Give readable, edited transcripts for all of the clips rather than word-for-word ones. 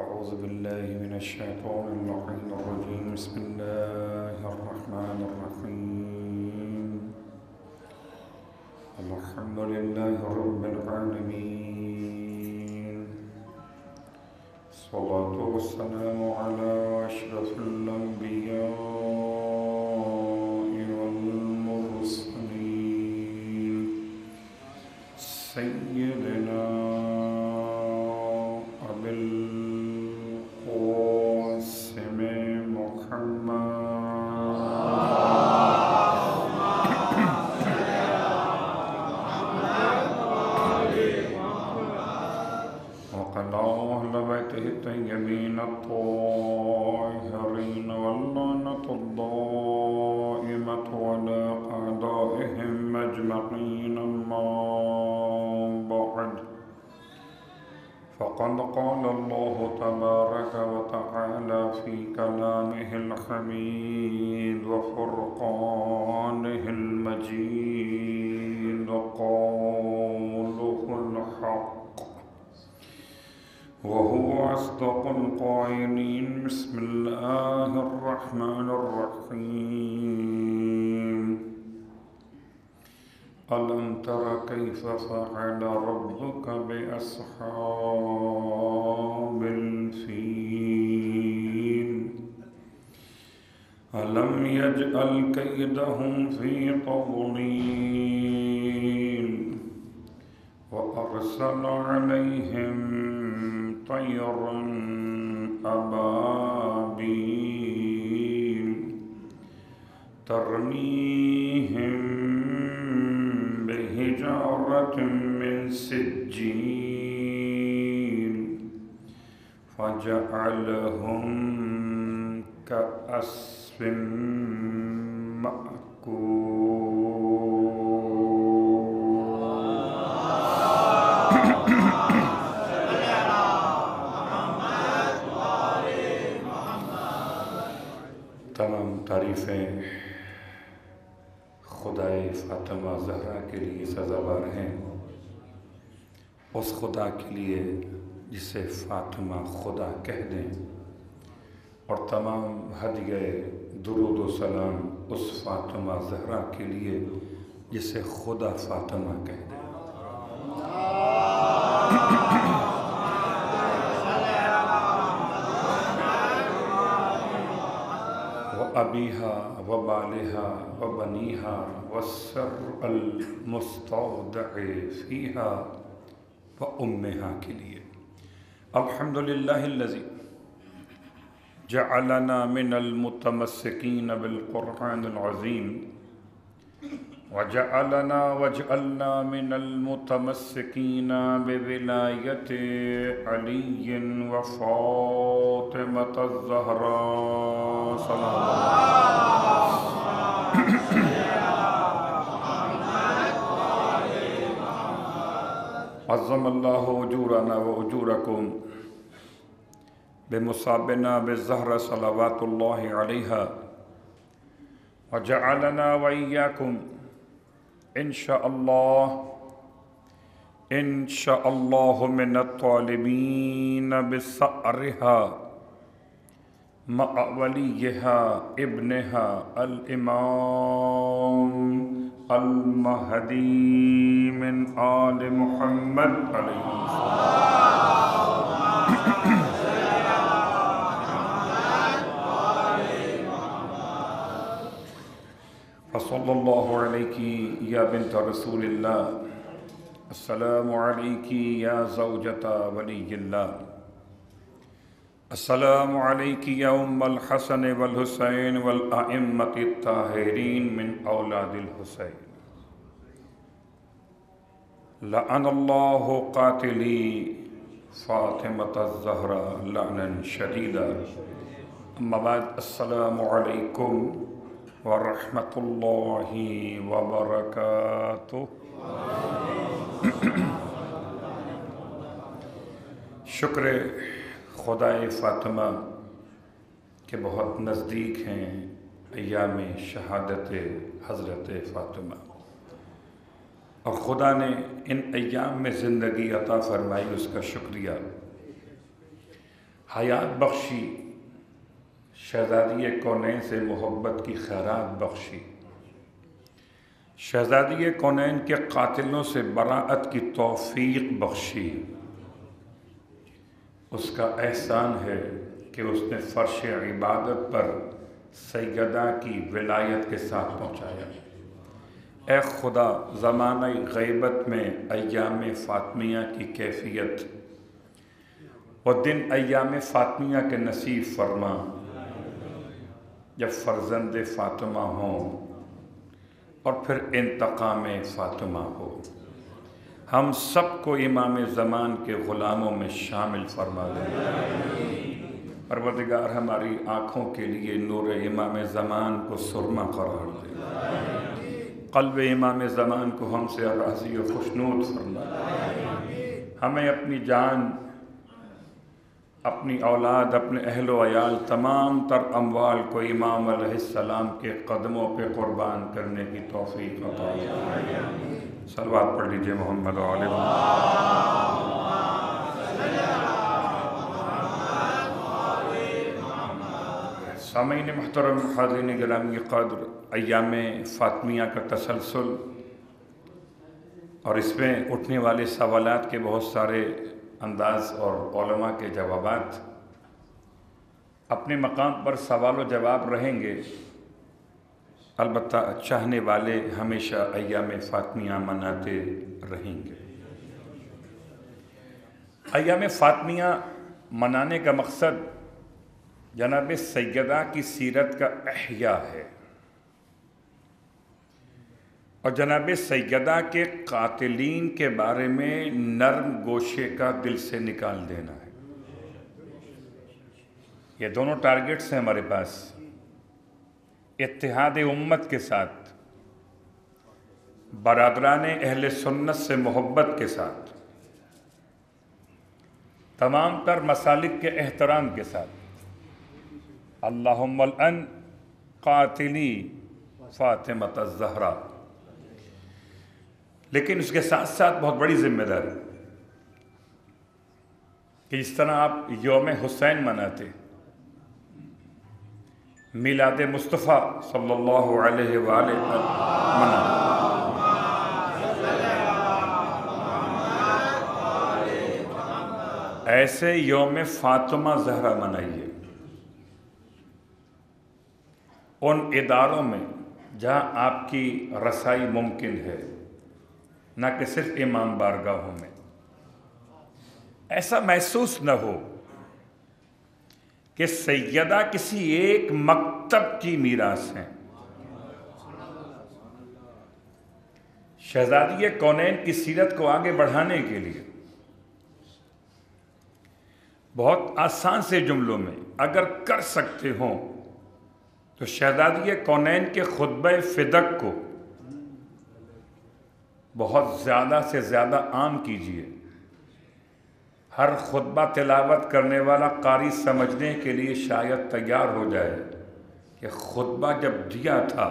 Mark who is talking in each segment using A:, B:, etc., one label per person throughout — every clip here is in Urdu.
A: أعوذ بالله من الشيطان اللعين الرجيم بسم الله الرحمن الرحيم الحمد لله رب العالمين الصلاة والسلام على أشرف الأنبياء والمرسلين سيدنا أبي القاسم وقد أهل بيته الطيبين الطاهرين واللعنة الدائمة على أعدائهم أجمعين أما بعد فقد قال الله تبارك وتعالى في كلامه الحميد وفرقانه المجيد قوله الحق وهو أصدق القائلين بسم الله الرحمن الرحيم ألم تر كيف فعل ربك بأصحاب الفيل ألم يجعل كيدهم في تضليل وأرسل عليهم طيرا أبابيل ترميهم بحجارة من سجيل فجعلهم كعصف مأكول. تمام تعریفیں خدائے فاطمہ زہرا کے لیے سزاوار ہیں، اس خدا کے لیے جسے فاطمہ خدا کہہ دیں، اور تمام ہدیہ درود و سلام اس فاطمہ زہرا کے لیے جسے خدا فاطمہ کہہ دیں۔ وأبيها وبالها وبنيها والسر المستودع فيها وأمها کے لیے۔ الحمد لله الذي جعلنا من المتمسكين بالقرآن العظيم واجعلنا من المتمسكين بولاية علي وفاطمة الزهراء صلى الله عليه وسلم. عظم الله أجورنا وأجوركم بمصابنا بالزهرة صلوات الله عليها وجعلنا وإياكم إن شاء الله من الطالبين بثأرها مع وليها ابنها الإمام المهدي من آل محمد عليه السلام. فصلى الله عليك يا بنت رسول الله، السلام عليك يا زوجة ولي الله، السلام عليك يا أم الحسن والحسين والأئمة الطاهرين من أولاد الحسين. لعن الله قاتلي فاطمة الزهراء لعنا شديدا. أما بعد، السلام عليكم ورحمۃ اللہ وبرکاتہ. شکر خدائے فاطمہ کے بہت نزدیک ہیں ایام شہادت حضرت فاطمہ، اور خدا نے ان ایام میں زندگی عطا فرمائی، اس کا شکریہ۔ حیات بخشی، شہزادی کونین سے محبت کی خیرات بخشی، شہزادی کونین کے قاتلوں سے براءت کی توفیق بخشی۔ اس کا احسان ہے کہ اس نے فرش عبادت پر سیدہ کی ولایت کے ساتھ پہنچایا۔ اے خدا، زمانہ غیبت میں ایام فاطمیہ کی کیفیت وہ دن ایام فاطمیہ کے نصیب فرما جب فرزند فاطمہ ہوں اور پھر انتقام فاطمہ ہو۔ ہم سب کو امام زمان کے غلاموں میں شامل فرما دے۔ پروردگار ہماری آنکھوں کے لیے نور امام زمان کو سرما قرار دے، قلب امام زمان کو ہم سے راضی و خوشنود فرما دے۔ ہمیں اپنی جان، اپنی اولاد، اپنے اہل و عیال، تمام تر اموال کو امام علیہ السلام کے قدموں پہ قربان کرنے کی توفیق عطا فرمائے۔ صلوات پڑھ لیجئے محمد و آل محمد۔ سامعین محترم، حاضرین گرامی قدر، ایام فاطمیہ کا تسلسل اور اس میں اٹھنے والے سوالات کے بہت سارے انداز اور علماء کے جوابات اپنے مقام پر سوال و جواب رہیں گے۔ البتہ چاہنے والے ہمیشہ ایام فاطمیہ مناتے رہیں گے۔ ایام فاطمیہ منانے کا مقصد جناب سیدہ کی سیرت کا احیاء ہے اور جناب سیدہ کے قاتلین کے بارے میں نرم گوشے کا دل سے نکال دینا ہے۔ یہ دونوں ٹارگٹس ہیں ہمارے پاس، اتحاد امت کے ساتھ، برادران اہل سنت سے محبت کے ساتھ، تمام تر مسالک کے احترام کے ساتھ۔ اللہم الان قاتلی فاطمۃ الزہرا۔ لیکن اس کے ساتھ ساتھ بہت بڑی ذمہ داری کہ جس طرح آپ یوم حسین مناتے، میلاد مصطفیٰ صلی اللہ علیہ وآلہ مناتے، ایسے یوم فاطمہ زہرا منائیے۔ ان اداروں میں جہاں آپ کی رسائی ممکن ہے، نہ کہ صرف امام بارگاہوں میں، ایسا محسوس نہ ہو کہ سیدہ کسی ایک مکتب کی میراث ہیں۔ شہزادی کونین کی سیرت کو آگے بڑھانے کے لیے بہت آسان سے جملوں میں اگر کر سکتے ہوں تو شہزادی کونین کے خطبہ فدق کو بہت زیادہ سے زیادہ عام کیجیے۔ ہر خطبہ تلاوت کرنے والا قاری سمجھنے کے لیے شاید تیار ہو جائے کہ خطبہ جب دیا تھا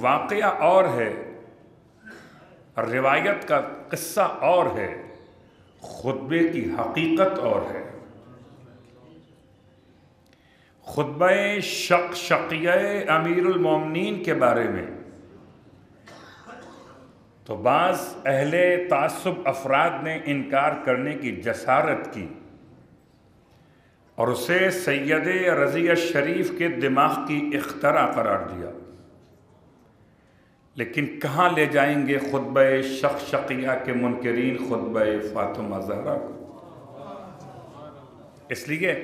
A: واقعہ اور ہے، روایت کا قصہ اور ہے، خطبے کی حقیقت اور ہے۔ خطبہ شقشقیہ امیر المومنین کے بارے میں تو بعض اہل تعصب افراد نے انکار کرنے کی جسارت کی اور اسے سید رضیہ شریف کے دماغ کی اختراع قرار دیا۔ لیکن کہاں لے جائیں گے خطبہ شقشقیہ کے منکرین خطبہ فاطمہ زہرا کو؟ اس لیے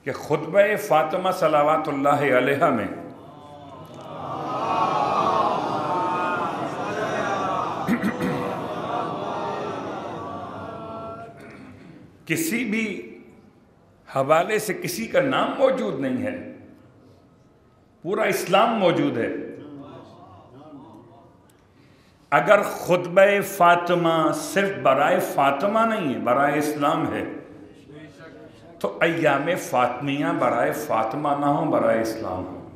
A: کہ خطبہ فاطمہ صلوات اللہ علیہا میں کسی بھی حوالے سے کسی کا نام موجود نہیں ہے، پورا اسلام موجود ہے۔ اگر خطبہ فاطمہ صرف برائے فاطمہ نہیں ہے، برائے اسلام ہے، تو ایام فاطمیہ برائے فاطمہ نہ ہوں، برائے اسلام ہوں۔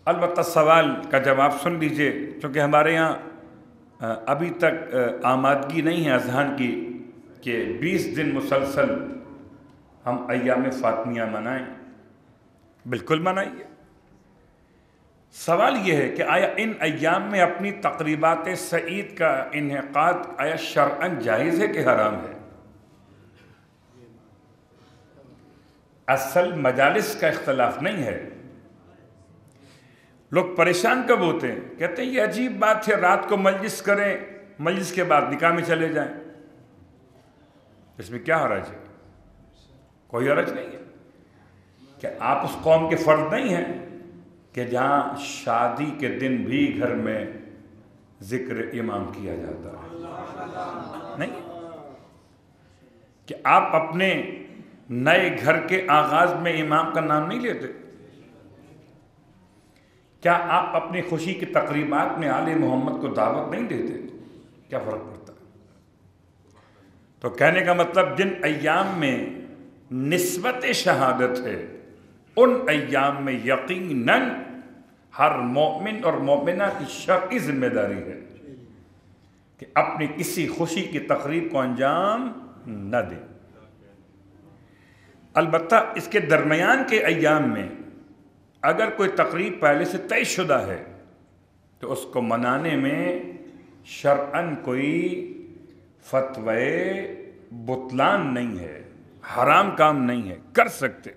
A: البتہ سوال کا جواب سن لیجئے، چونکہ ہمارے یہاں ابھی تک آمادگی نہیں ہے اذہان کی کہ 20 دن مسلسل ہم ایام فاطمیہ منائیں، بالکل منائیے۔ سوال یہ ہے کہ آیا ان ایام میں اپنی تقریبات سعید کا انعقاد آیا شرعاً جائز ہے کہ حرام ہے؟ اصل مجالس کا اختلاف نہیں ہے۔ لوگ پریشان کب ہوتے ہیں؟ کہتے ہیں یہ عجیب بات ہے، رات کو مجلس کریں، مجلس کے بعد نکاح میں چلے جائیں، اس میں کیا حرج ہے؟ کوئی حرج نہیں ہے۔ کہ آپ اس قوم کے فرد نہیں ہیں کہ جہاں شادی کے دن بھی گھر میں ذکر امام کیا جاتا ہے؟ نہیں، کہ آپ اپنے نئے گھر کے آغاز میں امام کا نام نہیں لیتے؟ کیا آپ اپنی خوشی کی تقریبات میں آل محمد کو دعوت نہیں دیتے؟ کیا فرق پڑتا ہے؟ تو کہنے کا مطلب جن ایام میں نسبت شہادت ہے ان ایام میں یقیناً ہر مومن اور مومنہ کی شرعی ذمہ داری ہے کہ اپنی کسی خوشی کی تقریب کو انجام نہ دے۔ البتہ اس کے درمیان کے ایام میں اگر کوئی تقریب پہلے سے طے شدہ ہے تو اس کو منانے میں شرعاً کوئی فتوی بطلان نہیں ہے، حرام کام نہیں ہے، کر سکتے۔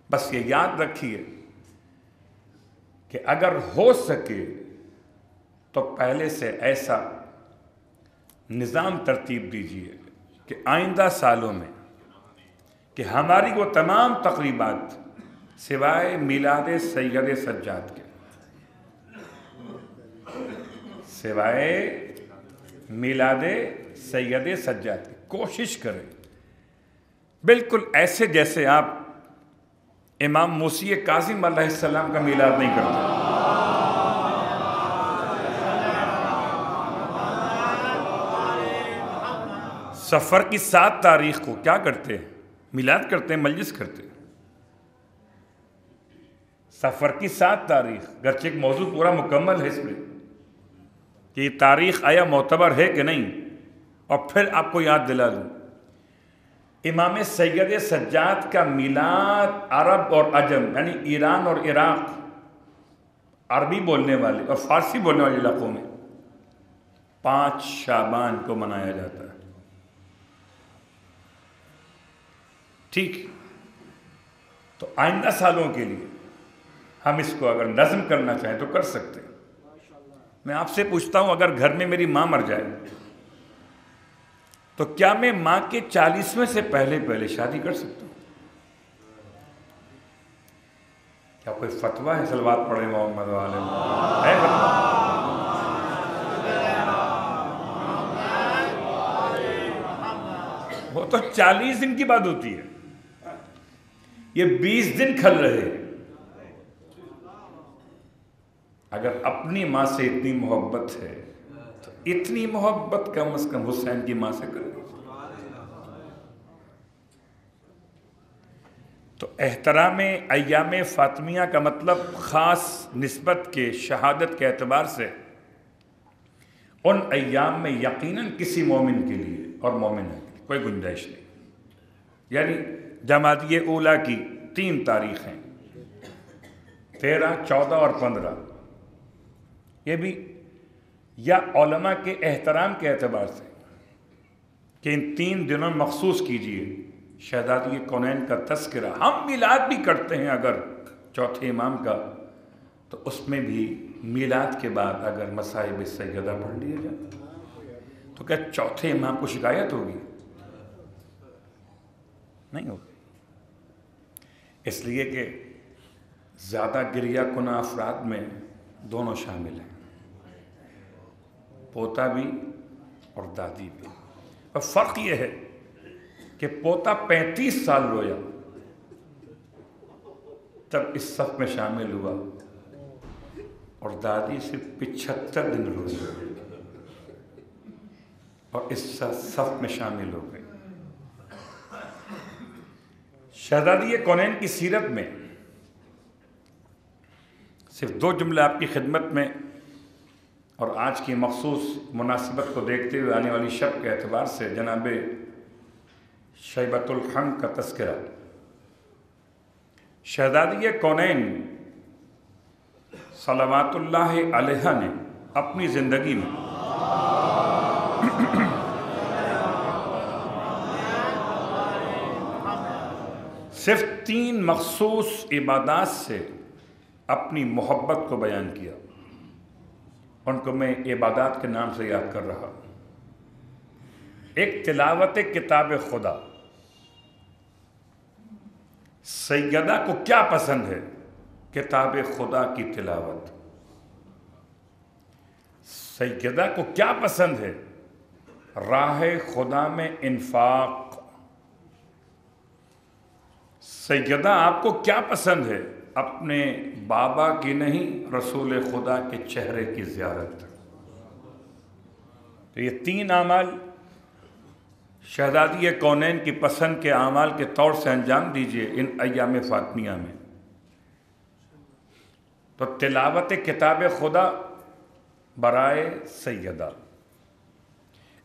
A: بس یہ یاد رکھیے کہ اگر ہو سکے تو پہلے سے ایسا نظام ترتیب دیجیے کہ آئندہ سالوں میں کہ ہماری وہ تمام تقریبات سوائے میلاد سید سجاد کے، سوائے میلاد سید سجاد کی کوشش کریں بالکل ایسے جیسے آپ امام موسی کاظم علیہ السلام کا میلاد نہیں کرتے۔ سفر کی 7 تاریخ کو کیا کرتے ہیں؟ میلاد کرتے ہیں، مجلس کرتے ہیں۔ سفر کی 7 تاریخ، گرچہ ایک موضوع پورا مکمل ہے اس میں کہ یہ تاریخ آیا معتبر ہے کہ نہیں، اور پھر آپ کو یاد دلا دوں امام سید سجاد کا میلاد عرب اور عجم یعنی ایران اور عراق، عربی بولنے والے اور فارسی بولنے والے علاقوں میں 5 شعبان کو منایا جاتا ہے۔ ٹھیک، تو آئندہ سالوں کے لیے ہم اس کو اگر نظم کرنا چاہیں تو کر سکتے ہیں۔ میں آپ سے پوچھتا ہوں اگر گھر میں میری ماں مر جائے تو کیا میں ماں کے 40ویں سے پہلے شادی کر سکتا ہوں؟ کیا کوئی فتویٰ ہے؟ صلوات پڑھیں محمد والے ہے فتویٰ؟ وہ تو 40 دن کی بات ہوتی ہے، یہ 20 دن کھل رہے۔ اگر اپنی ماں سے اتنی محبت ہے تو اتنی محبت کم از کم حسین کی ماں سے کرے۔ تو احترام ایام فاطمیہ کا مطلب خاص نسبت کے شہادت کے اعتبار سے ان ایام میں یقیناً کسی مومن کے لیے اور مومنہ کے لیے کوئی گنجائش نہیں۔ یعنی جمادی اولیٰ کی 3 تاریخیں 13، 14 اور 15، یہ بھی یا علماء کے احترام کے اعتبار سے کہ ان 3 دنوں مخصوص کیجئے شہزادی کونین کا تذکرہ۔ ہم میلاد بھی کرتے ہیں اگر چوتھے امام کا، تو اس میں بھی میلاد کے بعد اگر مصائب سیدہ پڑھ لیا جائے تو کیا چوتھے امام کو شکایت ہوگی؟ نہیں ہوگی، اس لیے کہ زیادہ گریہ کنہ افراد میں دونوں شامل ہیں، پوتا بھی اور دادی بھی۔ اور فرق یہ ہے کہ پوتا 35 سال رویا تب اس صف میں شامل ہوا اور دادی صرف 75 دن روئی اور اس صف میں شامل ہو گئی۔ شہزادی کونین کی سیرت میں صرف 2 جملے آپ کی خدمت میں اور آج کی مخصوص مناسبت کو دیکھتے ہوئے آنے والی شب کے اعتبار سے جناب شیبۃ الحمد کا تذکرہ شہزادی کونین صلوات اللہ علیہ نے اپنی زندگی میں صرف 3 مخصوص عبادات سے اپنی محبت کو بیان کیا. ان کو میں عبادات کے نام سے یاد کر رہا ہوں. ایک تلاوت کتاب خدا. سیدہ کو کیا پسند ہے؟ کتاب خدا کی تلاوت. سیدہ کو کیا پسند ہے؟ راہ خدا میں انفاق. سیدہ آپ کو کیا پسند ہے؟ اپنے بابا کی نہیں، رسول خدا کے چہرے کی زیارت. تو یہ 3 اعمال شہزادی کونین کی پسند کے اعمال کے طور سے انجام دیجئے ان ایام فاطمیہ میں. تو تلاوت کتاب خدا برائے سیدہ،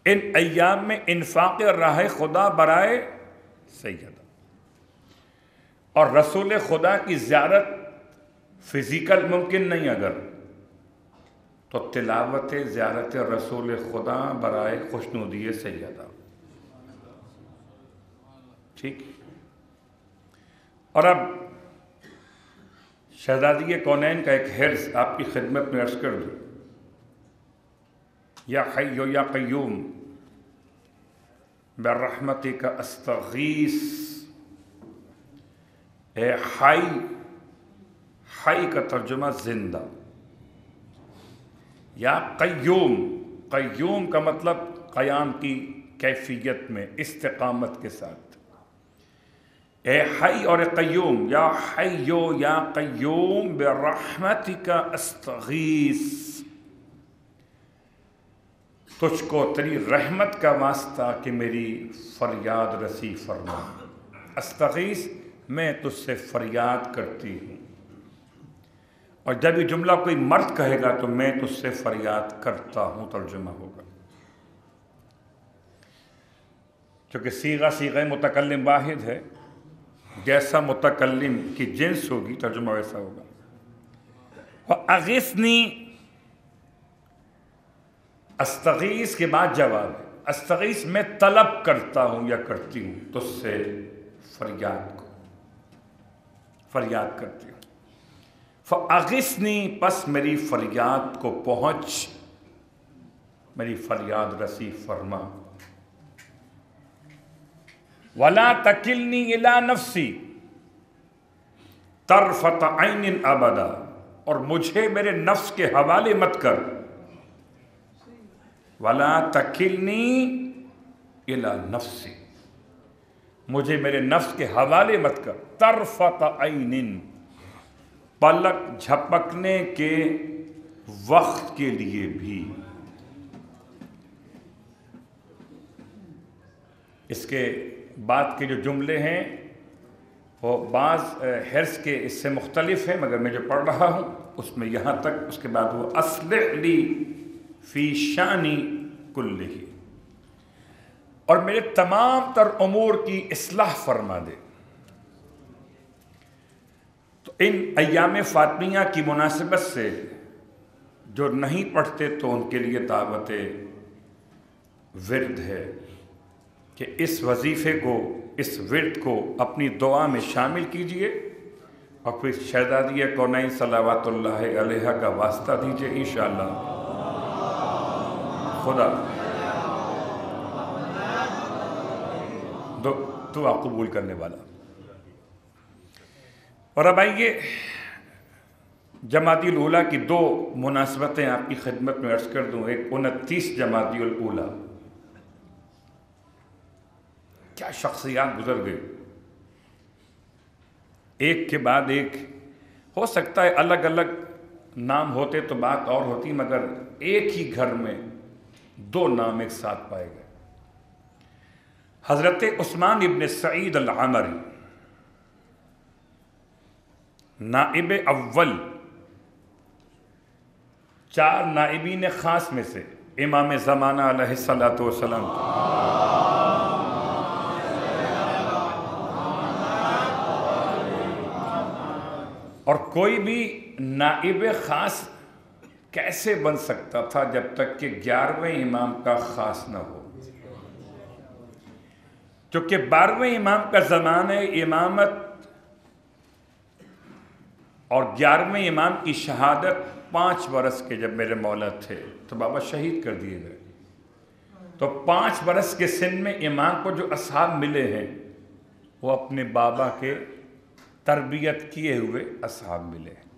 A: ان ایام میں انفاق راہ خدا برائے سیدہ، اور رسول خدا کی زیارت فزیکل ممکن نہیں اگر، تو تلاوت زیارت رسول خدا برائے خوشنودی سیدہ. ٹھیک. اور اب شہزادی کونین کا ایک حرص آپ کی خدمت میں عرض کر دوں. یا حی یا قیوم برحمتک استغیث. اے حی، حی کا ترجمہ زندہ. یا قیوم، قیوم کا مطلب قیام کی کیفیت میں استقامت کے ساتھ. اے حی اور قیوم، یا حیو یا قیوم برحمتک استغیث. تجھ کو تیری رحمت کا واسطہ کہ میری فریاد رسی فرما. استغیث، میں تجھ سے فریاد کرتی ہوں. اور جب یہ جملہ کوئی مرد کہے گا تو میں تجھ سے فریاد کرتا ہوں ترجمہ ہوگا. چونکہ صیغہ صیغہ متکلم واحد ہے، جیسا متکلم کی جنس ہوگی ترجمہ ویسا ہوگا. اغثنی، استغیث کے بعد جواب ہے. استغیث میں طلب کرتا ہوں یا کرتی ہوں تجھ سے فریاد کو، فریاد کرتی ہوں. فاغثنی، پس میری فریاد کو پہنچ، میری فریاد رسی فرما. ولا تکلنی الی نفسی طرفۃ عین ابدا، اور مجھے میرے نفس کے حوالے مت کر. ولا تکلنی الی نفسی، مجھے میرے نفس کے حوالے مت کر. طرفۃ عین، پلک جھپکنے کے وقت کے لیے بھی. اس کے بعد کے جو جملے ہیں وہ بعض حرص کے اس سے مختلف ہیں، مگر میں جو پڑھ رہا ہوں اس میں یہاں تک. اس کے بعد وہ اصلح لی فی شانی کلہ، اور میرے تمام تر امور کی اصلاح فرما دے. تو ان ایام فاطمیہ کی مناسبت سے جو نہیں پڑھتے تو ان کے لیے دعوت ورد ہے کہ اس وظیفے کو، اس ورد کو اپنی دعا میں شامل کیجئے، اور پھر شہزادی کونین صلوات اللہ علیہ کا واسطہ دیجئے. انشاءاللہ خدا دعا قبول کرنے والا. اور اب آئیے جمادی الاولیٰ کی 2 مناسبتیں آپ کی خدمت میں عرض کر دوں. ایک 29 جمادی الاولیٰ، کیا شخصیات گزر گئے، ایک کے بعد ایک. ہو سکتا ہے الگ الگ نام ہوتے تو بات اور ہوتی، مگر ایک ہی گھر میں 2 نام ایک ساتھ پائے گئے. حضرت عثمان ابن سعید العمری، نائب اول 4 نائبین خاص میں سے امام زمانہ علیہ الصلوۃ والسلام اور کوئی بھی نائب خاص کیسے بن سکتا تھا جب تک کہ 11ویں امام کا خاص نہ ہو؟ چونکہ 12ویں امام کا زمانہ امامت اور 11ویں امام کی شہادت 5 برس کے جب میرے مولا تھے تو بابا شہید کر دیے گئے، تو 5 برس کے سن میں امام کو جو اصحاب ملے ہیں وہ اپنے بابا کے تربیت کیے ہوئے اصحاب ملے ہیں۔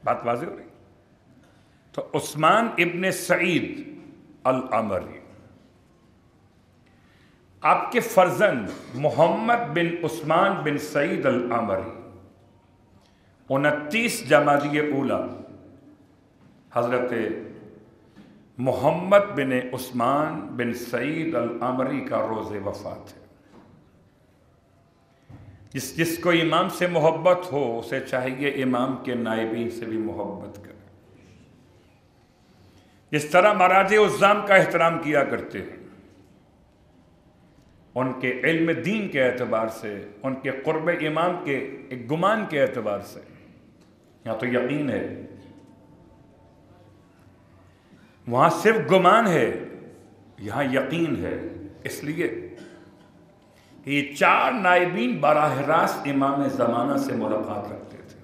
A: بات واضح ہو رہی؟ تو عثمان ابن سعید العمری، آپ کے فرزند محمد بن عثمان بن سعید العمری 29 جمادی اولی حضرت محمد بن عثمان بن سعید العمری کا روز وفات ہے۔ جس کو امام سے محبت ہو اسے چاہیے امام کے نائبین سے بھی محبت کرے۔ جس طرح مراجع عظام کا احترام کیا کرتے ہیں، ان کے علم دین کے اعتبار سے، ان کے قرب امام کے ایک گمان کے اعتبار سے، یہاں تو یقین ہے، وہاں صرف گمان ہے، یہاں یقین ہے، اس لیے کہ یہ 4 نائبین براہ راست امام زمانہ سے ملاقات رکھتے تھے۔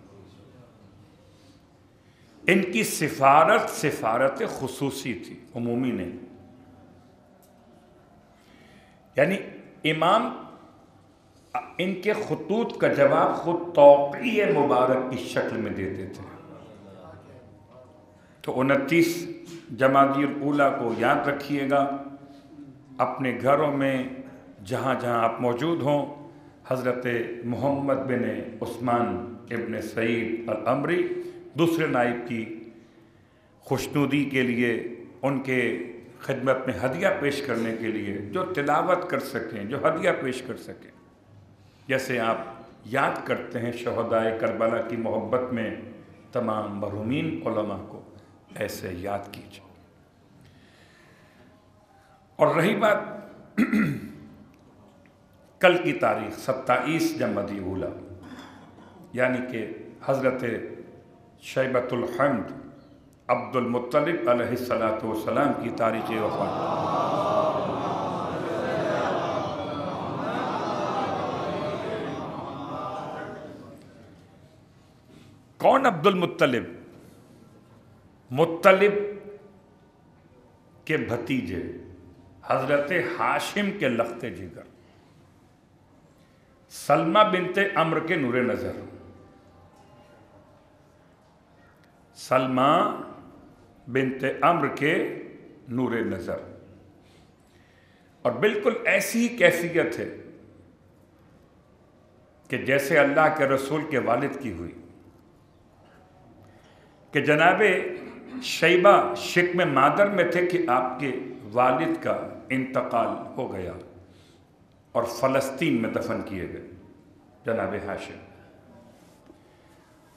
A: ان کی سفارت خصوصی تھی، عمومی نہیں، یعنی امام ان کے خطوط کا جواب خود توقیع مبارک کی شکل میں دیتے تھے۔ تو 29 جمادی الاولیٰ کو یاد رکھیے گا، اپنے گھروں میں جہاں جہاں آپ موجود ہوں، حضرت محمد بن عثمان ابن سعید العمری دوسرے نائب کی خوشنودی کے لیے، ان کے خدمت میں ہدیہ پیش کرنے کے لیے جو تلاوت کر سکیں، جو ہدیہ پیش کر سکیں، جیسے آپ یاد کرتے ہیں شہدائے کربلا کی محبت میں تمام مرحومین علماء کو، ایسے یاد کیجیے۔ اور رہی بات کل کی تاریخ 27 جمادی اولی، یعنی کہ حضرت شیبۃ الحمد عبد المطلب علیہ السلام کی تاریخ وفات۔ کون عبد المطلب؟ مطلب کے بھتیجے حضرت ہاشم کے لخت جگر، سلمہ بنت عمرو کے نور نظر، سلمہ بنت عمرو کے نور نظر، اور بالکل ایسی ہی کیفیت ہے کہ جیسے اللہ کے رسول کے والد کی ہوئی، کہ جناب شیبہ شکم مادر میں تھے کہ آپ کے والد کا انتقال ہو گیا اور فلسطین میں دفن کیے گئے جناب ہاشم۔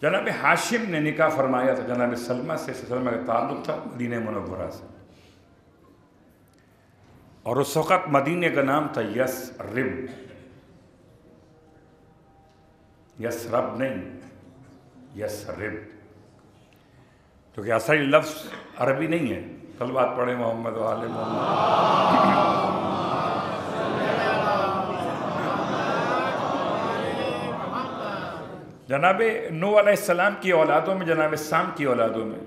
A: جناب ہاشم نے نکاح فرمایا تھا جناب سلمہ سے، سلمہ کا تعلق تھا مدینہ منورہ سے، اور اس وقت مدینہ کا نام تھا یثرب، یثرب نہیں، یثرب، کیونکہ اصلی لفظ عربی نہیں ہے۔ صلوات پڑھیں محمد و آل محمد۔ جناب نوح علیہ السلام کی اولادوں میں، جناب سام کی اولادوں میں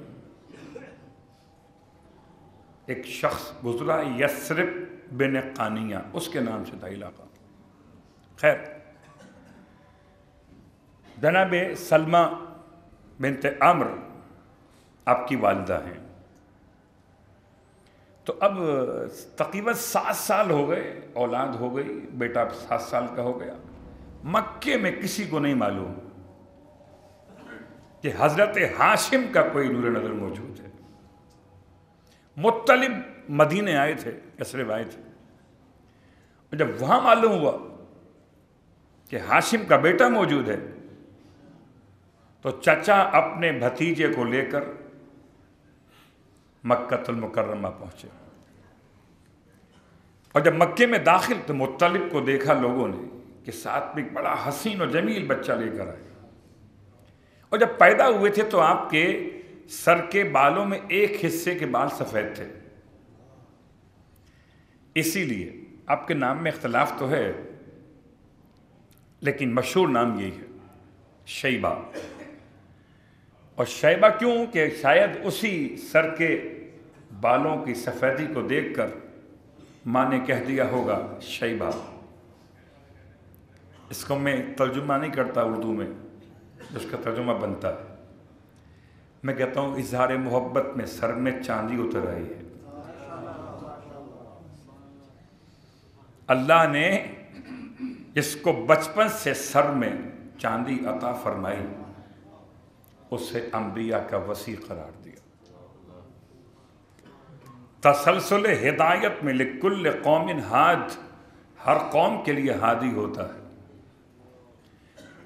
A: ایک شخص گزرا یثرب بن قانیہ، اس کے نام سے تھا علاقہ۔ خیر، جناب سلمہ بنت عمرو آپ کی والدہ ہیں، تو اب تقریباً 7 سال ہو گئے، اولاد ہو گئی، بیٹا 7 سال کا ہو گیا۔ مکے میں کسی کو نہیں معلوم کہ حضرت ہاشم کا کوئی نور نظر موجود ہے۔ مطلب مدینے آئے تھے، یثرب آئے تھے، اور جب وہاں معلوم ہوا کہ ہاشم کا بیٹا موجود ہے تو چچا اپنے بھتیجے کو لے کر مکہ المکرمہ پہنچے، اور جب مکے میں داخل تو مطلب کو دیکھا لوگوں نے کہ ساتھ میں ایک بڑا حسین و جمیل بچہ لے کر آئے، اور جب پیدا ہوئے تھے تو آپ کے سر کے بالوں میں ایک حصے کے بال سفید تھے، اسی لیے آپ کے نام میں اختلاف تو ہے لیکن مشہور نام یہی ہے شیبہ۔ اور شیبہ کیوں؟ کہ شاید اسی سر کے بالوں کی سفیدی کو دیکھ کر ماں نے کہہ دیا ہوگا شیبہ۔ اس کو میں ترجمہ نہیں کرتا اردو میں، اس کا ترجمہ بنتا ہے، میں کہتا ہوں اظہار محبت میں سر میں چاندی اتر آئی ہے۔ اللہ نے جس کو بچپن سے سر میں چاندی عطا فرمائی اسے انبیاء کا وسیع قرار دیا۔ تسلسل ہدایت میں لکل قوم ہاد، ہر قوم کے لیے ہادی ہوتا ہے،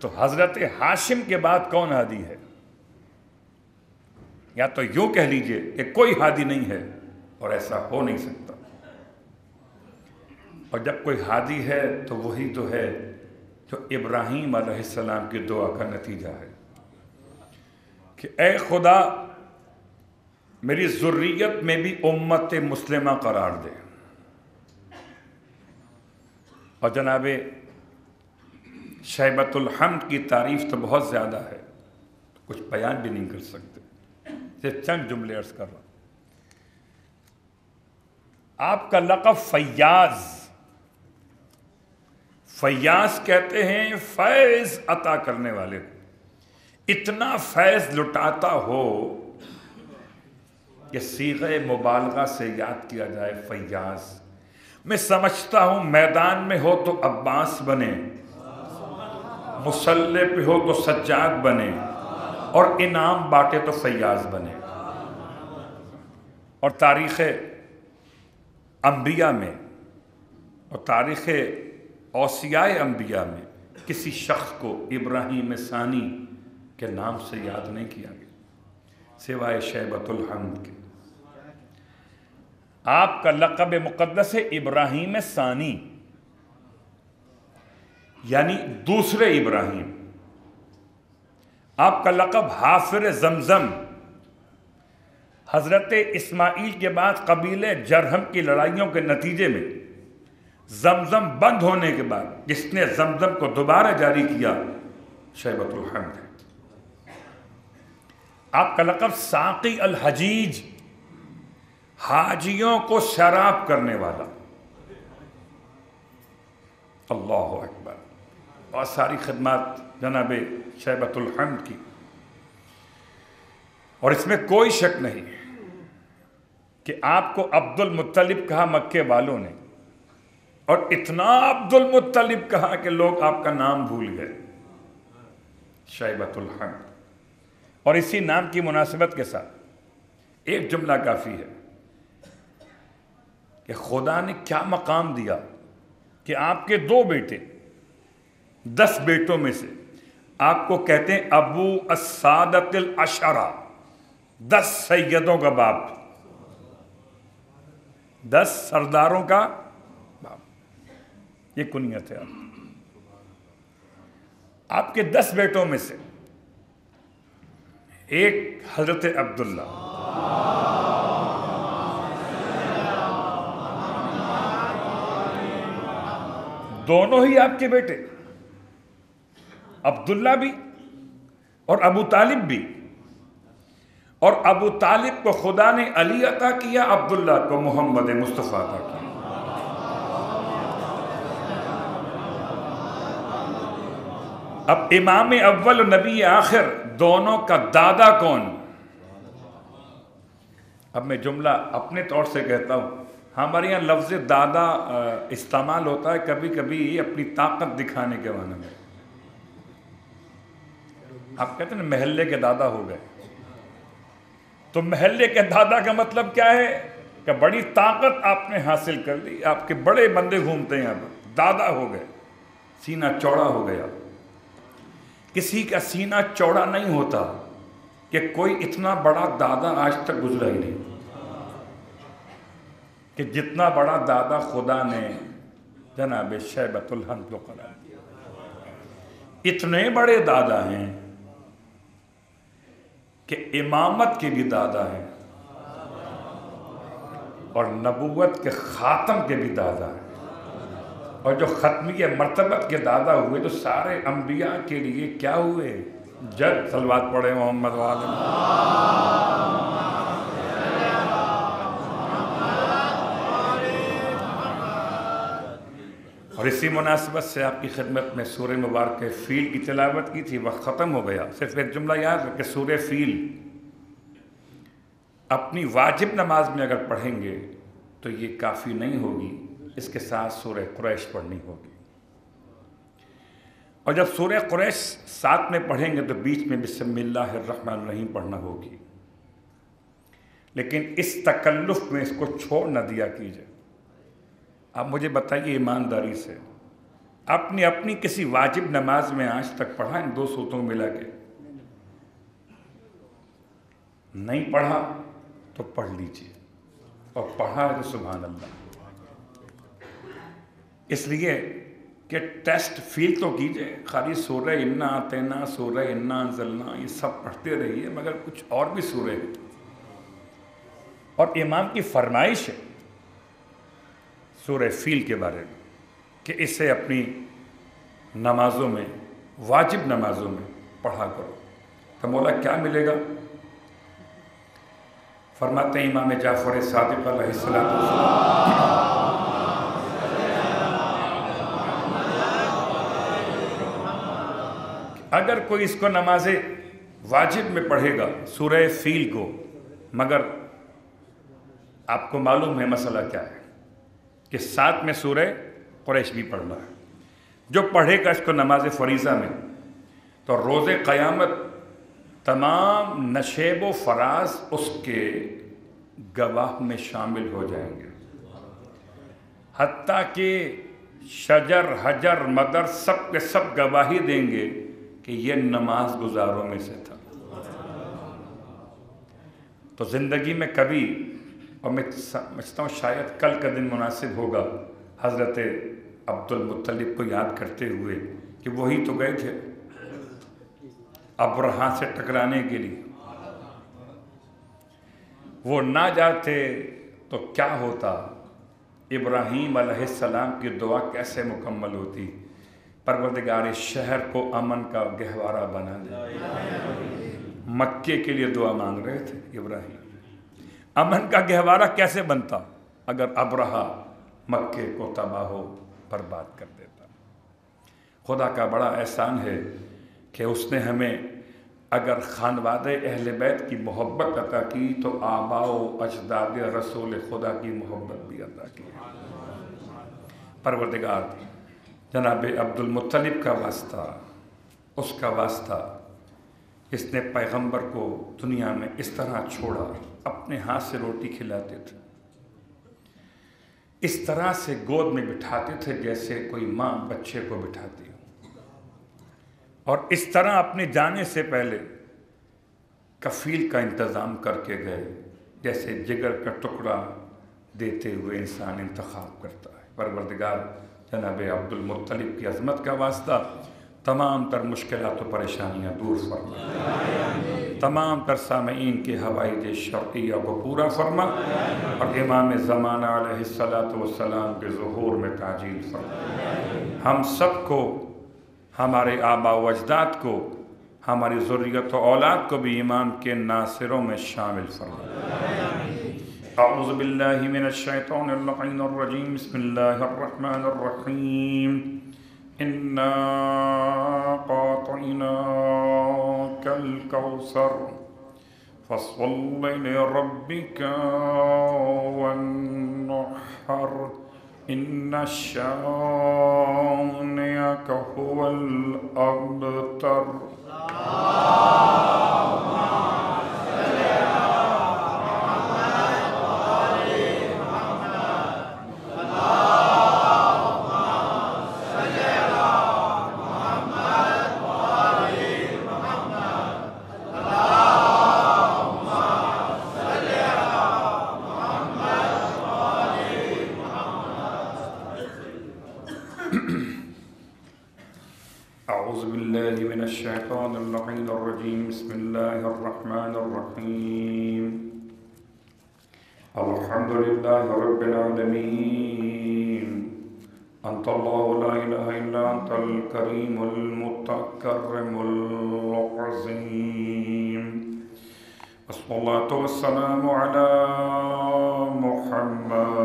A: تو حضرت ہاشم کے بعد کون ہادی ہے؟ یا تو یوں کہہ لیجئے کہ کوئی ہادی نہیں ہے، اور ایسا ہو نہیں سکتا، اور جب کوئی ہادی ہے تو وہی تو ہے جو ابراہیم علیہ السلام کی دعا کا نتیجہ ہے کہ اے خدا میری ذریت میں بھی امت مسلمہ قرار دے۔ اور جناب شیبۃ الحمد کی تعریف تو بہت زیادہ ہے، کچھ بیان بھی نہیں کر سکتے، صرف چند جملے عرض کر رہا ہوں۔ آپ کا لقب فیاض، فیاض کہتے ہیں فیض عطا کرنے والے کو، اتنا فیض لٹاتا ہو کہ صیغہ مبالغہ سے یاد کیا جائے فیاض۔ میں سمجھتا ہوں میدان میں ہو تو عباس بنے، مصلح پہ ہو تو سجاد بنے، اور انعام بانٹے تو فیاض بنے۔ اور تاریخ انبیاء میں اور تاریخ اوصیاء انبیاء میں کسی شخص کو ابراہیم ثانی کے نام سے یاد نہیں کیا گیا سوائے شیبۃ الحمد کے۔ آپ کا لقب مقدس ہے ابراہیم ثانی، یعنی دوسرے ابراہیم۔ آپ کا لقب حافر زمزم، حضرت اسماعیل کے بعد قبیلے جرہم کی لڑائیوں کے نتیجے میں زمزم بند ہونے کے بعد جس نے زمزم کو دوبارہ جاری کیا شیبۃ الحمد ہے۔ آپ کا لقب ساقی الحجیج، حاجیوں کو شراب کرنے والا۔ اللہ اکبر، اور ساری خدمات جناب شیبۃ الحمد کی، اور اس میں کوئی شک نہیں کہ آپ کو عبد المطلب کہا مکے والوں نے، اور اتنا عبد المطلب کہا کہ لوگ آپ کا نام بھول گئے شیبۃ الحمد۔ اور اسی نام کی مناسبت کے ساتھ ایک جملہ کافی ہے کہ خدا نے کیا مقام دیا کہ آپ کے 2 بیٹے 10 بیٹوں میں سے آپ کو کہتے ہیں ابو السادۃ العشرہ، 10 سیدوں کا باپ، 10 سرداروں کا باپ، یہ کنیت ہے آپ کے 10 بیٹوں میں سے ایک حضرت عبداللہ، دونوں ہی آپ کے بیٹے، عبداللہ بھی اور ابو طالب بھی، اور ابو طالب کو خدا نے علی عطا کیا، عبداللہ کو محمد مصطفیٰ عطا کیا۔ اب امام اول نبی آخر دونوں کا دادا کون؟ اب میں جملہ اپنے طور سے کہتا ہوں، ہمارے یہاں لفظ دادا استعمال ہوتا ہے کبھی کبھی اپنی طاقت دکھانے کے معنی میں۔ آپ کہتے ہیں نا محلے کے دادا ہو گئے، تو محلے کے دادا کا مطلب کیا ہے کہ بڑی طاقت آپ نے حاصل کر لی، آپ کے بڑے بندے گھومتے ہیں، اب دادا ہو گئے، سینہ چوڑا ہو گیا۔ کسی کا سینہ چوڑا نہیں ہوتا کہ کوئی اتنا بڑا دادا آج تک گزرا ہی نہیں، کہ جتنا بڑا دادا خدا نے جناب شیبۃ الحمد کو قرار دیا۔ اتنے بڑے دادا ہیں کہ امامت کے بھی دادا ہیں اور نبوت کے خاتم کے بھی دادا ہیں، اور جو ختمی مرتبت کے دادا ہوئے تو سارے انبیاء کے لیے کیا ہوئے؟ جد۔ صلوات پڑھے محمد وعلم۔ اور اسی مناسبت سے آپ کی خدمت میں سورہ مبارک فیل کی تلاوت کی تھی، وقت ختم ہو گیا۔ صرف ایک جملہ یاد رکھیں کہ سورہ فیل اپنی واجب نماز میں اگر پڑھیں گے تو یہ کافی نہیں ہوگی، اس کے ساتھ سورہ قریش پڑھنی ہوگی، اور جب سورہ قریش ساتھ میں پڑھیں گے تو بیچ میں بسم اللہ الرحمن الرحیم پڑھنا ہوگی، لیکن اس تکلف میں اس کو چھوڑ نہ دیا کیجئے۔ آپ مجھے بتائیے ایمانداری سے، اپنی کسی واجب نماز میں آج تک پڑھا ان دو صورتوں میں ملا کے؟ نہیں پڑھا تو پڑھ لیجئے، اور پڑھا ہے تو سبحان اللہ۔ اس لیے کہ ٹیسٹ فیل تو کیجئے، خالی سورہ انا اعطینا، سورہ انا انزلنا یہ سب پڑھتے رہیے، مگر کچھ اور بھی سورہ ہیں۔ اور امام کی فرمائش ہے سورہ فیل کے بارے میں کہ اسے اپنی نمازوں میں، واجب نمازوں میں پڑھا کرو۔ تو مولا کیا ملے گا؟ فرماتے ہیں امام جعفر صادق علیہ السلام، اگر کوئی اس کو نماز واجب میں پڑھے گا سورہ فیل کو، مگر آپ کو معلوم ہے مسئلہ کیا ہے کہ ساتھ میں سورہ قریش بھی پڑھنا ہے، جو پڑھے گا اس کو نماز فریضہ میں تو روز قیامت تمام نشیب و فراز اس کے گواہ میں شامل ہو جائیں گے، حتیٰ کہ شجر حجر مدر سب کے سب گواہی دیں گے کہ یہ نماز گزاروں میں سے تھا۔ تو زندگی میں کبھی، اور میں سمجھتا ہوں شاید کل کا دن مناسب ہوگا حضرت عبد المطلب کو یاد کرتے ہوئے کہ وہی تو گئے تھے ابرہہ سے ٹکرانے کے لیے، وہ نہ جاتے تو کیا ہوتا؟ ابراہیم علیہ السلام کی دعا کیسے مکمل ہوتی؟ پروردگار شہر کو امن کا گہوارہ بنا دے۔ مکے کے لیے دعا مانگ رہے تھے ابراہیم، امن کا گہوارہ کیسے بنتا اگر ابرہہ مکے کو تباہ و برباد کر دیتا؟ خدا کا بڑا احسان ہے کہ اس نے ہمیں اگر خانوادہ اہل بیت کی محبت عطا کی تو آباء و اجداد رسول خدا کی محبت بھی عطا کی۔ پروردگار جناب عبد المطلب کا واسطہ، اس کا واسطہ، اس نے پیغمبر کو دنیا میں اس طرح چھوڑا، اپنے ہاتھ سے روٹی کھلاتے تھے، اس طرح سے گود میں بٹھاتے تھے جیسے کوئی ماں بچے کو بٹھاتی ہو، اور اس طرح اپنے جانے سے پہلے کفیل کا انتظام کر کے گئے جیسے جگر کا ٹکڑا دیتے ہوئے انسان انتخاب کرتا ہے۔ پروردگار جناب عبد المطلب کی عظمت کا واسطہ تمام تر مشکلات و پریشانیاں دور فرما، تمام تر سامعین کے حوائج شرعیہ کو پورا فرما، اور امام زمانہ علیہ السلام کے ظہور میں تعجیل فرما۔ ہم سب کو، ہمارے آباء و اجداد کو، ہماری ذریت و اولاد کو بھی امام کے ناصروں میں شامل فرما۔ اعوذ باللہ من الشیطان اللعین الرجیم، بسم اللہ الرحمن الرحیم، انا قاطعناک الکوثر فصل لربک وانحر ان شانئک هو الابتر۔ الله الرحمن الرحيم الحمد لله رب العالمين أنت الله لا إله إلا أنت الكريم المتكرم العظيم الصلاة والسلام على محمد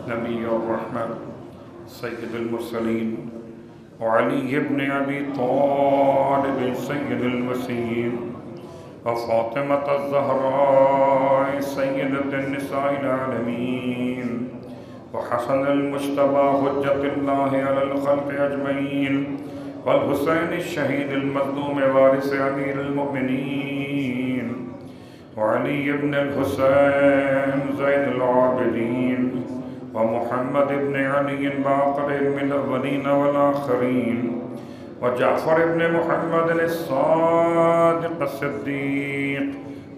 A: نبي الرحمة سيد المرسلين وعلي بن أبي طالب سيد الوصيين وفاطمة الزهراء سيدة النساء العالمين وحسن المجتبى حجة الله على الخلق أجمعين والحسين الشهيد المظلوم وارث أمير المؤمنين وعلي بن الحسين زين العابدين ومحمد بن علي باقر من الأولين والآخرين وجعفر بن محمد الصادق الصديق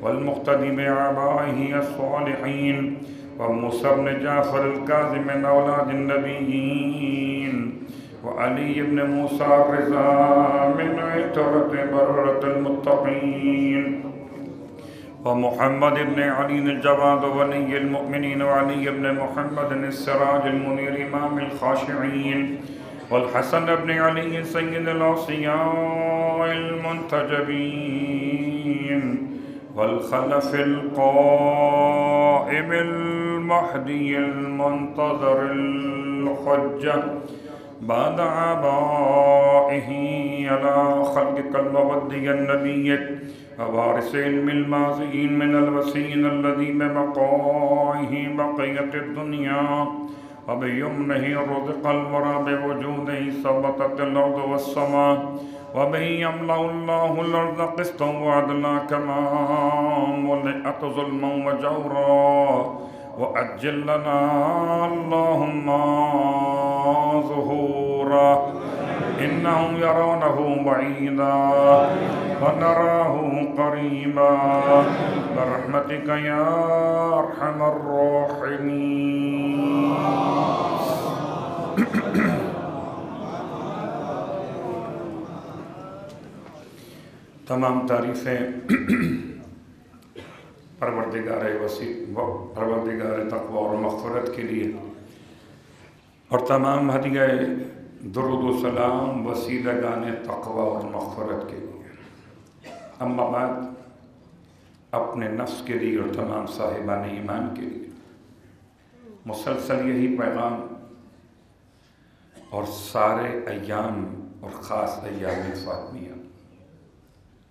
A: والمقتدي بآبائه الصالحين وموسى بن جعفر الكاظم من أولاد النبيين وعلي بن موسى الرضا من عترة بررة المتقين ومحمد بن علي الجواد ولي المؤمنين وعلي بن محمد السراج المنير إمام الخاشعين والحسن بن علي سيد الأوصياء المنتجبين والخلف القائم المهدي المنتظر الحجة بعد آبائه على خلقك المودي النبي ووارث علم الماضين من الوسيين الذي ببقائه بقية الدنيا وبيمنه رزق الورى بوجوده ثبتت الأرض والسماء وبه يملأ الله الأرض قسطا وعدلا كما ملئت ظلما وجورا وأجل لنا اللهم ظهورا إنهم يرونه بعيدا ونراه قريبا برحمتك يا أرحم الراحمين. تمام تعریفیں پروردگار تقوی اور مغفرت کے لیے اور تمام ہدیہ درود و سلام وسیلگان تقوی اور مغفرت کے لیے. اما بعد اپنے نفس کے لیے اور تمام صاحبان ایمان کے لیے مسلسل یہی پیغام اور سارے ایام اور خاص ایام فاطمیہ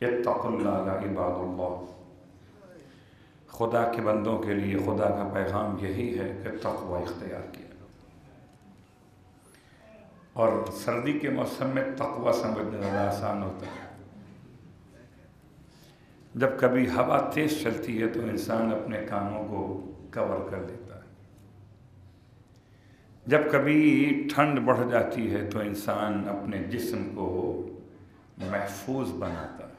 A: اتقوا اللہ یا عباد اللہ، خدا کے بندوں کے لیے خدا کا پیغام یہی ہے کہ تقوی اختیار کیا. اور سردی کے موسم میں تقوی سمجھنا زیادہ آسان ہوتا ہے. جب کبھی ہوا تیز چلتی ہے تو انسان اپنے کانوں کو کور کر لیتا ہے. جب کبھی ٹھنڈ بڑھ جاتی ہے تو انسان اپنے جسم کو محفوظ بناتا ہے.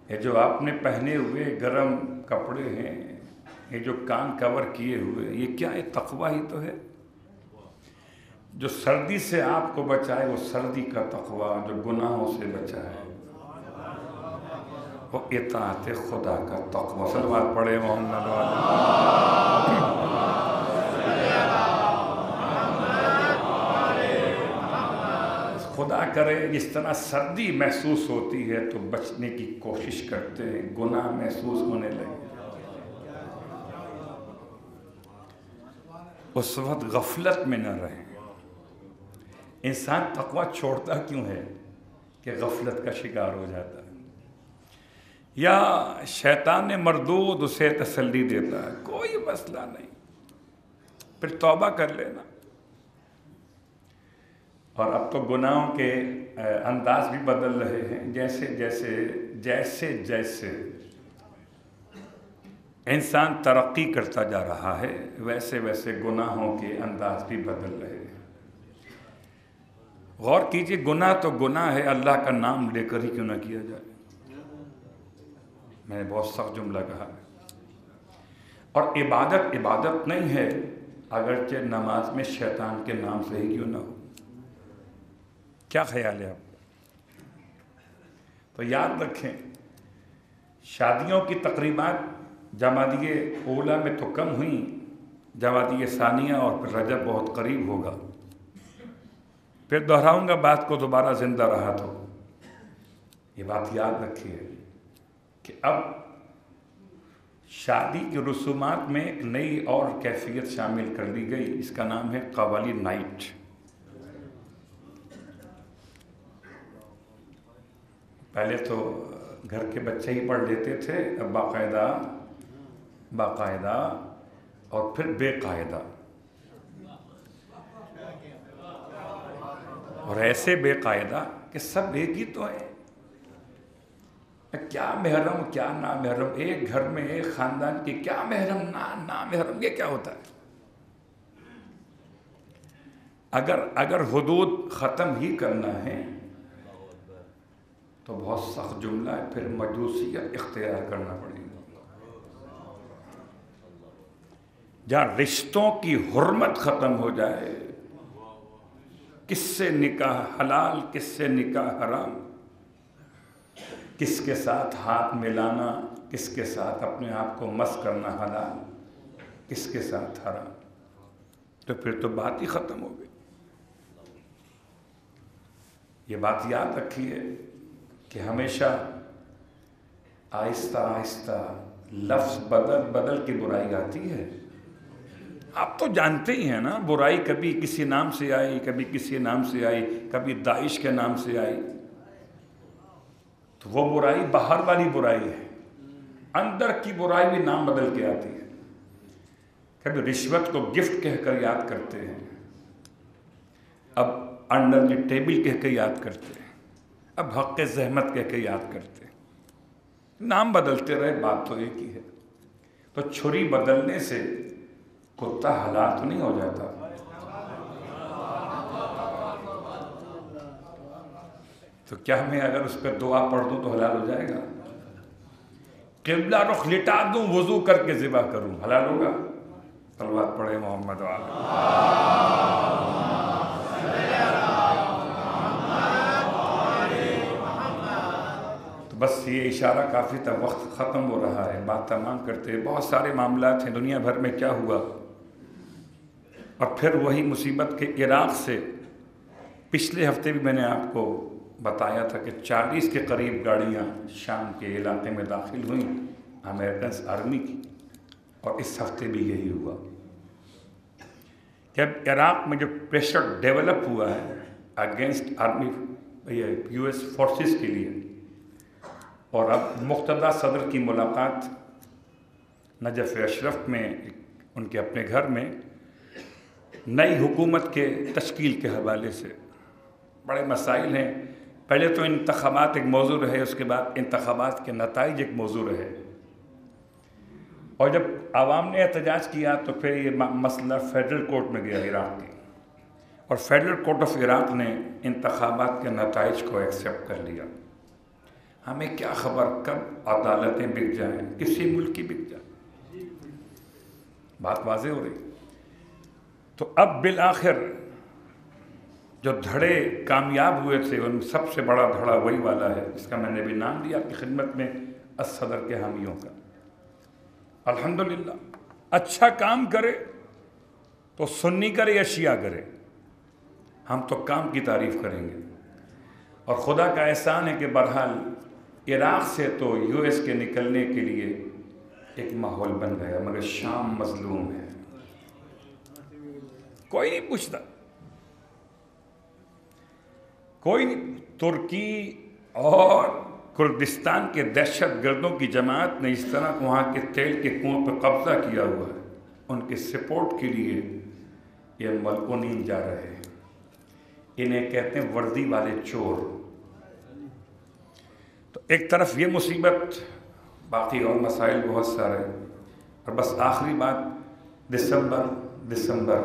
A: یہ جو آپ نے پہنے ہوئے گرم کپڑے ہیں، یہ جو کان کور کیے ہوئے، یہ کیا ہے؟ تقوی ہی تو ہے. جو سردی سے آپ کو بچائے وہ سردی کا تقوی، جو گناہوں سے بچائے وہ اطاعت خدا کا تقوی. صلوات پڑھے محمد خدا کرے جس طرح سردی محسوس ہوتی ہے تو بچنے کی کوشش کرتے ہیں، گناہ محسوس ہونے لگے اس وقت غفلت میں نہ رہیں. انسان تقوی چھوڑتا کیوں ہے؟ کہ غفلت کا شکار ہو جاتا ہے یا شیطان مردود اسے تسلی دیتا ہے کوئی مسئلہ نہیں، پھر توبہ کر لینا. اور اب تو گناہوں کے انداز بھی بدل رہے ہیں. جیسے جیسے انسان ترقی کرتا جا رہا ہے ویسے ویسے گناہوں کے انداز بھی بدل رہے ہیں. غور کیجئے، گناہ تو گناہ ہے، اللہ کا نام لے کر ہی کیوں نہ کیا جائے. میں نے بہت سخت جملہ کہا ہے. اور عبادت نہیں ہے اگرچہ نماز میں شیطان کے نام سے ہی کیوں نہ ہو. کیا خیال ہے آپ؟ تو یاد رکھیں شادیوں کی تقریبات جمادی اولا میں تو کم ہوئیں، جمادی ثانیہ اور پھر رجب بہت قریب ہوگا. پھر دہراؤں گا بات کو دوبارہ زندہ رہا تو. یہ بات یاد رکھیے کہ اب شادی کی رسومات میں ایک نئی اور کیفیت شامل کر لی گئی، اس کا نام ہے قوالی نائٹ. پہلے تو گھر کے بچے ہی پڑھ لیتے تھے، اب باقاعدہ اور پھر بے قاعدہ، اور ایسے بے قاعدہ کہ سب ایک ہی تو ہے. کیا محرم کیا نامحرم، ایک گھر میں ایک خاندان کی کیا محرم نامحرم، یہ کیا ہوتا ہے؟ اگر حدود ختم ہی کرنا ہے تو بہت سخت جملہ ہے، پھر مجوسیت اختیار کرنا پڑے گا. جہاں رشتوں کی حرمت ختم ہو جائے، کس سے نکاح حلال کس سے نکاح حرام، کس کے ساتھ ہاتھ ملانا، کس کے ساتھ اپنے آپ کو مس کرنا حلال، کس کے ساتھ حرام، تو پھر تو بات ہی ختم ہو گئی. یہ بات یاد رکھیے کہ ہمیشہ آہستہ آہستہ لفظ بدل کی برائی آتی ہے. آپ تو جانتے ہی ہیں نا، برائی کبھی کسی نام سے آئی، کبھی کسی نام سے آئی، کبھی داعش کے نام سے آئی. تو وہ برائی باہر والی برائی ہے، اندر کی برائی بھی نام بدل کے آتی ہے. کبھی رشوت کو گفٹ کہہ کر یاد کرتے ہیں، اب انڈر دی ٹیبل کہہ کے یاد کرتے ہیں، اب حق زحمت کہہ کے یاد کرتے ہیں. نام بدلتے رہے، بات تو ایک ہی ہے. تو چھری بدلنے سے کتا حلال تو نہیں ہو جاتا. تو کیا میں اگر اس پہ دعا پڑھ دوں تو حلال ہو جائے گا؟ قبلہ رخ لٹا دوں، وضو کر کے ذبح کروں، حلال ہوگا؟ صلوات پڑھے محمد وآلہ. تو بس یہ اشارہ کافی تھا، وقت ختم ہو رہا ہے، بات تمام کرتے ہیں. بہت سارے معاملات ہیں دنیا بھر میں کیا ہوا، اور پھر وہی مصیبت کے عراق سے. پچھلے ہفتے بھی میں نے آپ کو بتایا تھا کہ 40 کے قریب گاڑیاں شام کے علاقے میں داخل ہوئیں امریکن آرمی کی، اور اس ہفتے بھی یہی ہوا. جب عراق میں جو پریشر ڈیولپ ہوا ہے against army U S forces کے لیے، اور اب مقتدیٰ صدر کی ملاقات نجف اشرف میں ان کے اپنے گھر میں نئی حکومت کے تشکیل کے حوالے سے بڑے مسائل ہیں. پہلے تو انتخابات ایک موضوع رہے، اس کے بعد انتخابات کے نتائج ایک موضوع رہے، اور جب عوام نے احتجاج کیا تو پھر یہ مسئلہ فیڈرل کورٹ میں گیا عراق کی، اور فیڈرل کورٹ آف عراق نے انتخابات کے نتائج کو ایکسیپٹ کر لیا. ہمیں کیا خبر کب عدالتیں بک جائیں، کسی ملک کی بک جائیں. بات واضح ہو رہی. تو اب بالآخر جو دھڑے کامیاب ہوئے تھے ان سب سے بڑا دھڑا وہی والا ہے جس کا میں نے بھی نام دیا آپ کی خدمت میں، الصدر کے حامیوں کا. الحمدللہ اچھا کام کرے تو سنی کرے یا شیعہ کرے، ہم تو کام کی تعریف کریں گے. اور خدا کا احسان ہے کہ بہرحال عراق سے تو یو ایس کے نکلنے کے لیے ایک ماحول بن گیا، مگر شام مظلوم ہے، کوئی نہیں پوچھتا، کوئی نہیں. ترکی اور کردستان کے دہشت گردوں کی جماعت نے اس طرح وہاں کے تیل کے کنووں پہ قبضہ کیا ہوا ہے، ان کے سپورٹ کے لیے یہ ملعونین جا رہے ہیں. انہیں کہتے ہیں وردی والے چور. تو ایک طرف یہ مصیبت، باقی اور مسائل بہت سارے. اور بس آخری بات، دسمبر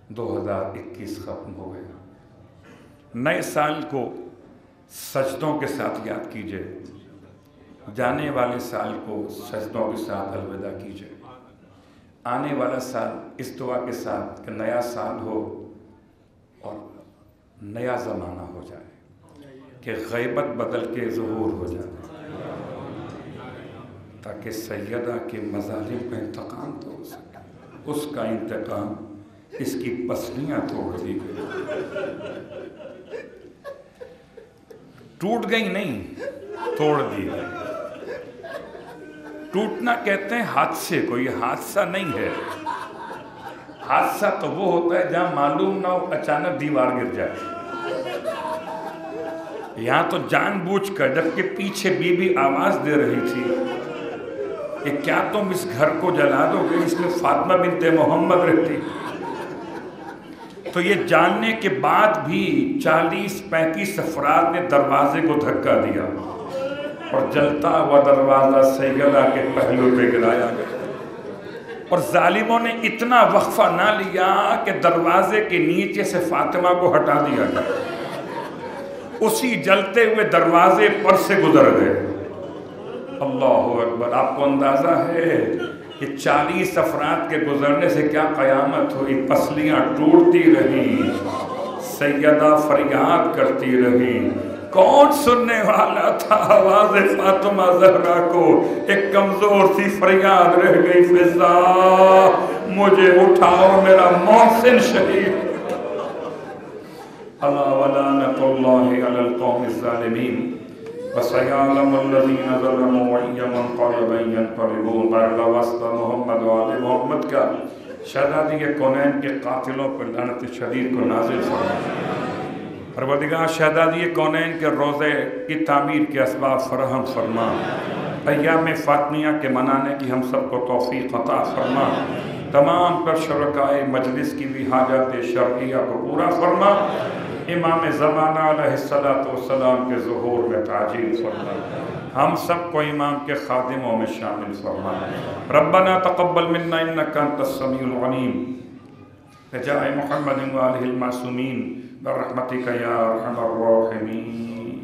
A: 2021 ختم ہو گیا. نئے سال کو سجدوں کے ساتھ یاد کیجئے، جانے والے سال کو سجدوں کے ساتھ الوداع کیجئے. آنے والا سال اس دعا کے ساتھ کہ نیا سال ہو اور نیا زمانہ ہو جائے. کہ غیبت بدل کے ظہور ہو جائے، تاکہ سیدہ کے مظالم کا انتقام تو ہو سکے۔ اس کا انتقام اس کی پسلیاں توڑ دی گئی، ٹوٹ گئی نہیں، توڑ دی گئی۔ ٹوٹنا کہتے ہیں حادثے کو، یہ حادثہ نہیں ہے۔ حادثہ تو وہ ہوتا ہے جہاں معلوم نہ ہو اچانک دیوار گر جائے، یہاں تو جان بوجھ کر، جبکہ پیچھے بی بی آواز دے رہی تھی کہ کیا تم اس گھر کو جلا دو گے، اس میں فاطمہ بنت محمد رہتی، تو یہ جاننے کے بعد بھی 40-35 افراد نے دروازے کو دھکا دیا اور جلتا ہوا دروازہ سیدہ کے پہلو پہ گرایا گیا، اور ظالموں نے اتنا وقفہ نہ لیا کہ دروازے کے نیچے سے فاطمہ کو ہٹا دیا گیا، اسی جلتے ہوئے دروازے پر سے گزر گئے۔ اللہ اکبر! آپ کو اندازہ ہے کہ 40 افراد کے گزرنے سے کیا قیامت ہوئی؟ پسلیاں ٹوٹتی رہی، سیدہ فریاد کرتی رہی۔ کون سننے والا تھا آواز فاطمہ زہرا کو؟ ایک کمزور سی فریاد رہ گئی، فضا مجھے اٹھاؤ، میرا محسن شہید۔ الا ولعنۃ اللہ علی القوم الظالمین وسيعلم الذين ظلموا أي منقلب ينقلبون۔ بارگاہ واسطہ محمد و آل محمد کا شہزادی کونین کے قاتلوں پر لعنت شدید کو نازل فرما۔ پروردگار شہزادی کونین کے روضے کی تعمیر کے اسباب فراہم فرما، ایام فاطمیہ کے منانے کی ہم سب کو توفیق عطا فرما، تمام پر شرکائے مجلس کی بھی حاجات شرعیہ کو پورا فرما، امام زمانہ علیہ السلام کے ظہور میں تعجیل فرما، ہم سب کو امام کے خادموں میں شامل فرما۔ ربنا تقبل منا انک انت السمیع العلیم، بجاہ محمد و آلہ المعصومین برحمتک یا ارحم الراحمین۔